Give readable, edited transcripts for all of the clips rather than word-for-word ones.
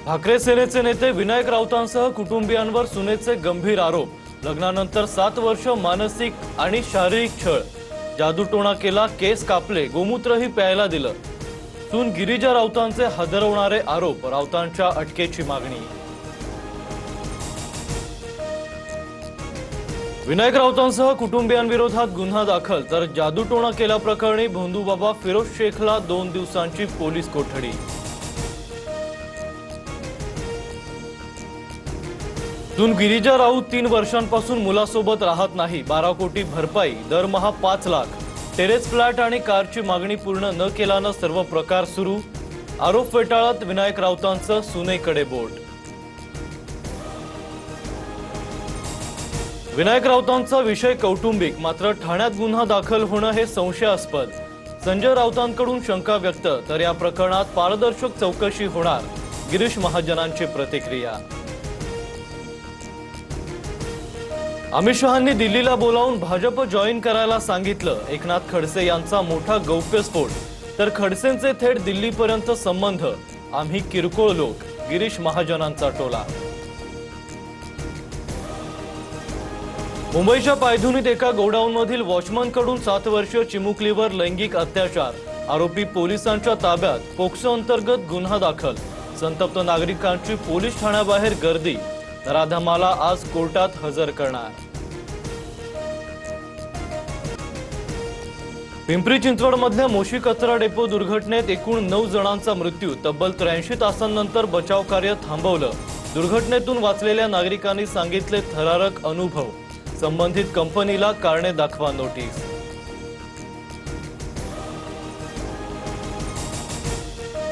ठाकरे सेनेचे नेते विनायक राऊतांसह कुटुंबियांवर सुनेचे गंभीर आरोप। लग्नानंतर 7 वर्ष मानसिक आणि शारीरिक छळ, जादूटोणा केला, केस कापले, गोमूत्रही प्यायला दिलं। सून गिरिजा राऊतांचे हादरवणारे आरोप, राऊतांच्या अटकेची मागणी। विनायक राऊतांसह कुटुंबियांविरोधात गुन्हा दाखल, तर जादूटोणा केल्याप्रकरणी भोंदूबाबा फिरोज शेखला 2 दिवसांची पोलीस कोठडी। सून गिरिजा राऊत 3 वर्षांपासून मुलासोबत राहत नाही, 12 कोटी भरपाई, दरमहा 5 लाख, टेरेस फ्लॅट आणि कारची मागणी पूर्ण न केल्यानं सर्व प्रकार सुरू। आरोप फेटाळत विनायक राऊतांचं सुनेकडे बोट। विनायक राऊतांचा विषय कौटुंबिक, मात्र ठाण्यात गुन्हा दाखल होणं हे संशयास्पद। संजय राऊतांकडून शंका व्यक्त, तर या प्रकरणात पारदर्शक चौकशी होणार, गिरीश महाजनांची प्रतिक्रिया। अमित शहांनी दिल्लीला बोलावून भाजप जॉईन करायला सांगितलं, एकनाथ खडसे यांचा मोठा गौप्यस्फोट, तर खडसेंचे थेट दिल्लीपर्यंत संबंध, आम्ही किरकोळ लोक, गिरीश महाजनांचा टोला। मुंबईच्या पायधुनीत एका गोडाऊनमधील वॉचमनकडून 7 वर्षीय चिमुकलीवर लैंगिक अत्याचार, आरोपी पोलिसांच्या ताब्यात, पोक्सो अंतर्गत गुन्हा दाखल। संतप्त नागरिकांची पोलीस ठाण्याबाहेर गर्दी, नराधमाला आज कोर्टात हजर करणार। पिंपरी चिंचवडमधल्या मोशी कचरा डेपो दुर्घटनेत एकूण 9 जणांचा मृत्यू, तब्बल 83 तासांनंतर बचाव कार्य थांबवलं। दुर्घटनेतून वाचलेल्या नागरिकांनी सांगितले थरारक अनुभव, संबंधित कंपनीला कारणे दाखवा नोटीस।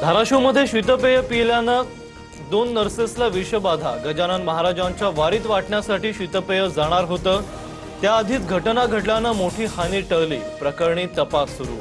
धाराशिवमध्ये शीतपेय पिल्यानं 2 नर्सेसला विषबाधा, गजानन महाराजांच्या वारीत वाटण्यासाठी शीतपेय जाणार होतं, त्याआधीच घटना घडल्यानं मोठी हानी टळली, प्रकरणी तपास सुरू।